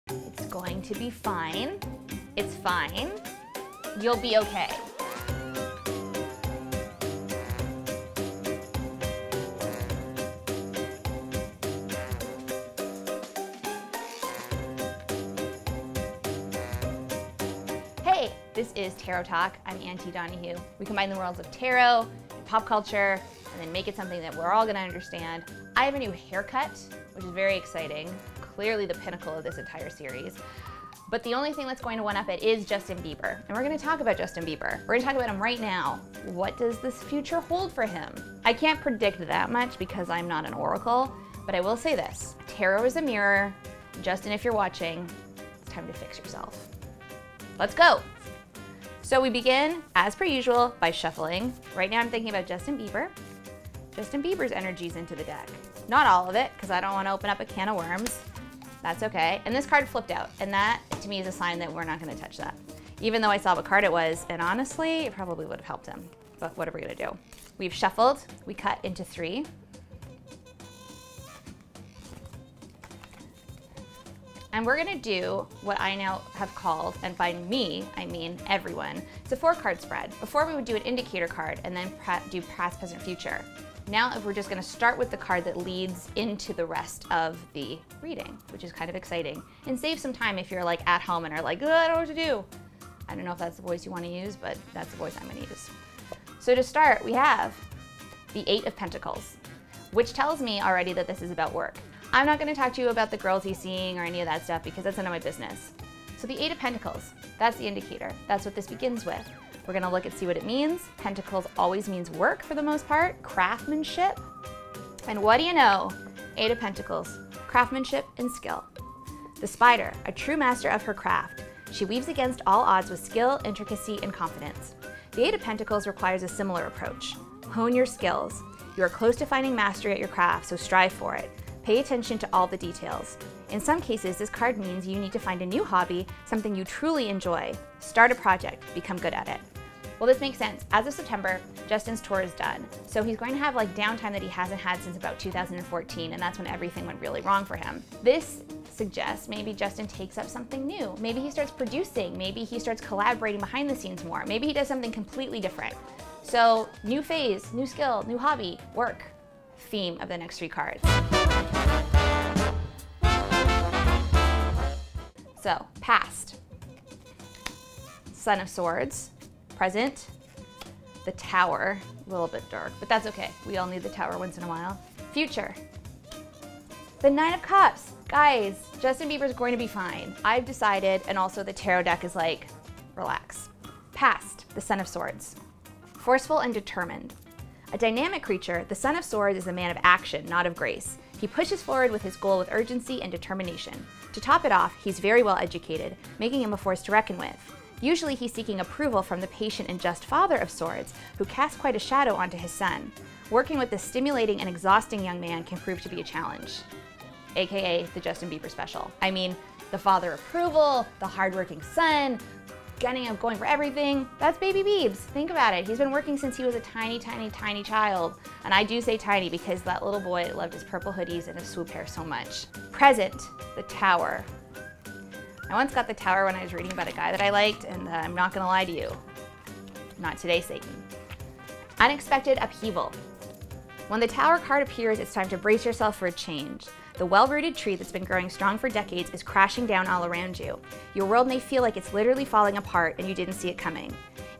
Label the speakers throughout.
Speaker 1: It's going to be fine. It's fine. You'll be okay. Hey, this is Tarot Talk. I'm Auntie Donahue. We combine the worlds of tarot and pop culture and then make it something that we're all gonna understand. I have a new haircut, which is very exciting. Clearly the pinnacle of this entire series. But the only thing that's going to one-up it is Justin Bieber. And we're gonna talk about Justin Bieber. We're gonna talk about him right now. What does this future hold for him? I can't predict that much because I'm not an oracle, but I will say this. Tarot is a mirror. Justin, if you're watching, it's time to fix yourself. Let's go. So we begin, as per usual, by shuffling. Right now I'm thinking about Justin Bieber. Justin Bieber's energy's into the deck. Not all of it, because I don't want to open up a can of worms. That's okay. And this card flipped out, and that, to me, is a sign that we're not going to touch that. Even though I saw what card it was, and honestly, it probably would have helped him. But what are we going to do? We've shuffled. We cut into 3. And we're gonna do what I now have called, and by me, I mean everyone, it's a 4-card spread. Before we would do an indicator card and then do past, present, future. Now we're just gonna start with the card that leads into the rest of the reading, which is kind of exciting. And save some time if you're like at home and are like, I don't know what to do. I don't know if that's the voice you wanna use, but that's the voice I'm gonna use. So to start, we have the 8 of Pentacles, which tells me already that this is about work. I'm not gonna talk to you about the girls he's seeing or any of that stuff because that's none of my business. So the 8 of Pentacles, that's the indicator. That's what this begins with. We're gonna look and see what it means. Pentacles always means work for the most part, craftsmanship. And what do you know? 8 of Pentacles, craftsmanship and skill. The Spider, a true master of her craft. She weaves against all odds with skill, intricacy, and confidence. The 8 of Pentacles requires a similar approach. Hone your skills. You are close to finding mastery at your craft, so strive for it. Pay attention to all the details. In some cases, this card means you need to find a new hobby, something you truly enjoy. Start a project, become good at it. Well, this makes sense. As of September, Justin's tour is done. So he's going to have like downtime that he hasn't had since about 2014, and that's when everything went really wrong for him. This suggests maybe Justin takes up something new. Maybe he starts producing, maybe he starts collaborating behind the scenes more. Maybe he does something completely different. So new phase, new skill, new hobby, work. Theme of the next 3 cards. So, past, Son of Swords, present, the Tower, a little bit dark, but that's okay. We all need the Tower once in a while. Future, the 9 of Cups. Guys, Justin Bieber's going to be fine. I've decided, and also the tarot deck is like, relax. Past, the Son of Swords, forceful and determined. A dynamic creature, the Son of Swords is a man of action, not of grace. He pushes forward with his goal with urgency and determination. To top it off, he's very well educated, making him a force to reckon with. Usually he's seeking approval from the patient and just Father of Swords, who casts quite a shadow onto his son. Working with this stimulating and exhausting young man can prove to be a challenge. AKA the Justin Bieber special. I mean, the father approval, the hardworking son, gunning up, going for everything. That's baby Biebs. Think about it. He's been working since he was a tiny, tiny, tiny child. And I do say tiny because that little boy loved his purple hoodies and his swoop hair so much. Present, the Tower. I once got the Tower when I was reading about a guy that I liked, and I'm not gonna lie to you. Not today, Satan. Unexpected upheaval. When the Tower card appears, it's time to brace yourself for a change. The well-rooted tree that's been growing strong for decades is crashing down all around you. Your world may feel like it's literally falling apart and you didn't see it coming.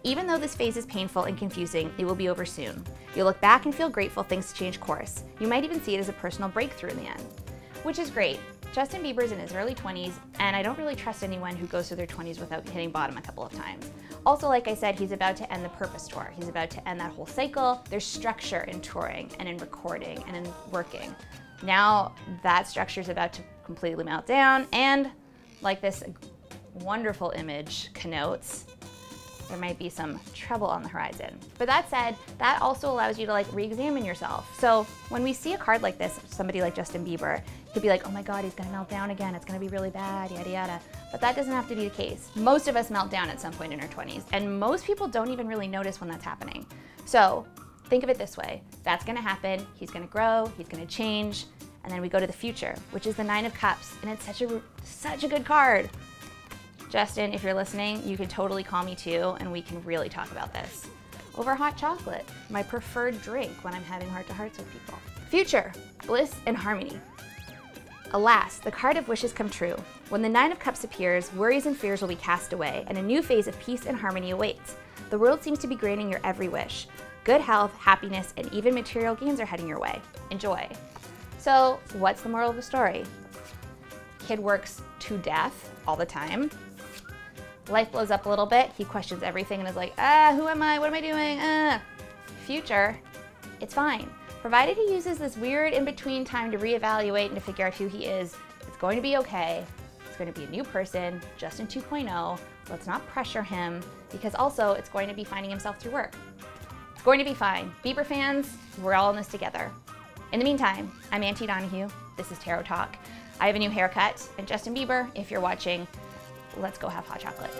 Speaker 1: Even though this phase is painful and confusing, it will be over soon. You'll look back and feel grateful things change course. You might even see it as a personal breakthrough in the end, which is great. Justin Bieber's in his early 20s, and I don't really trust anyone who goes through their 20s without hitting bottom a couple of times. Also, like I said, he's about to end the Purpose Tour. He's about to end that whole cycle. There's structure in touring and in recording and in working. Now that structure is about to completely melt down, and like this wonderful image connotes, there might be some trouble on the horizon. But that said, that also allows you to like re-examine yourself. So when we see a card like this, somebody like Justin Bieber, you could be like, oh my God, he's gonna melt down again. It's gonna be really bad, yada, yada. But that doesn't have to be the case. Most of us melt down at some point in our 20s, and most people don't even really notice when that's happening. So think of it this way. That's gonna happen, he's gonna grow, he's gonna change, And then we go to the future, which is the 9 of Cups, and it's such a good card. Justin, if you're listening, you can totally call me too, and we can really talk about this. Over hot chocolate, my preferred drink when I'm having heart-to-hearts with people. Future, bliss and harmony. Alas, the card of wishes come true. When the 9 of Cups appears, worries and fears will be cast away, and a new phase of peace and harmony awaits. The world seems to be granting your every wish. Good health, happiness, and even material gains are heading your way. Enjoy. So, what's the moral of the story? Kid works to death all the time. Life blows up a little bit. He questions everything and is like, who am I? What am I doing? Future, it's fine. Provided he uses this weird in-between time to reevaluate and to figure out who he is, it's going to be okay. It's going to be a new person, Justin 2.0. Let's not pressure him, because also it's going to be finding himself through work. It's going to be fine. Bieber fans, we're all in this together. In the meantime, I'm Auntie Donahue. This is Tarot Talk. I have a new haircut, and Justin Bieber, if you're watching, let's go have hot chocolate.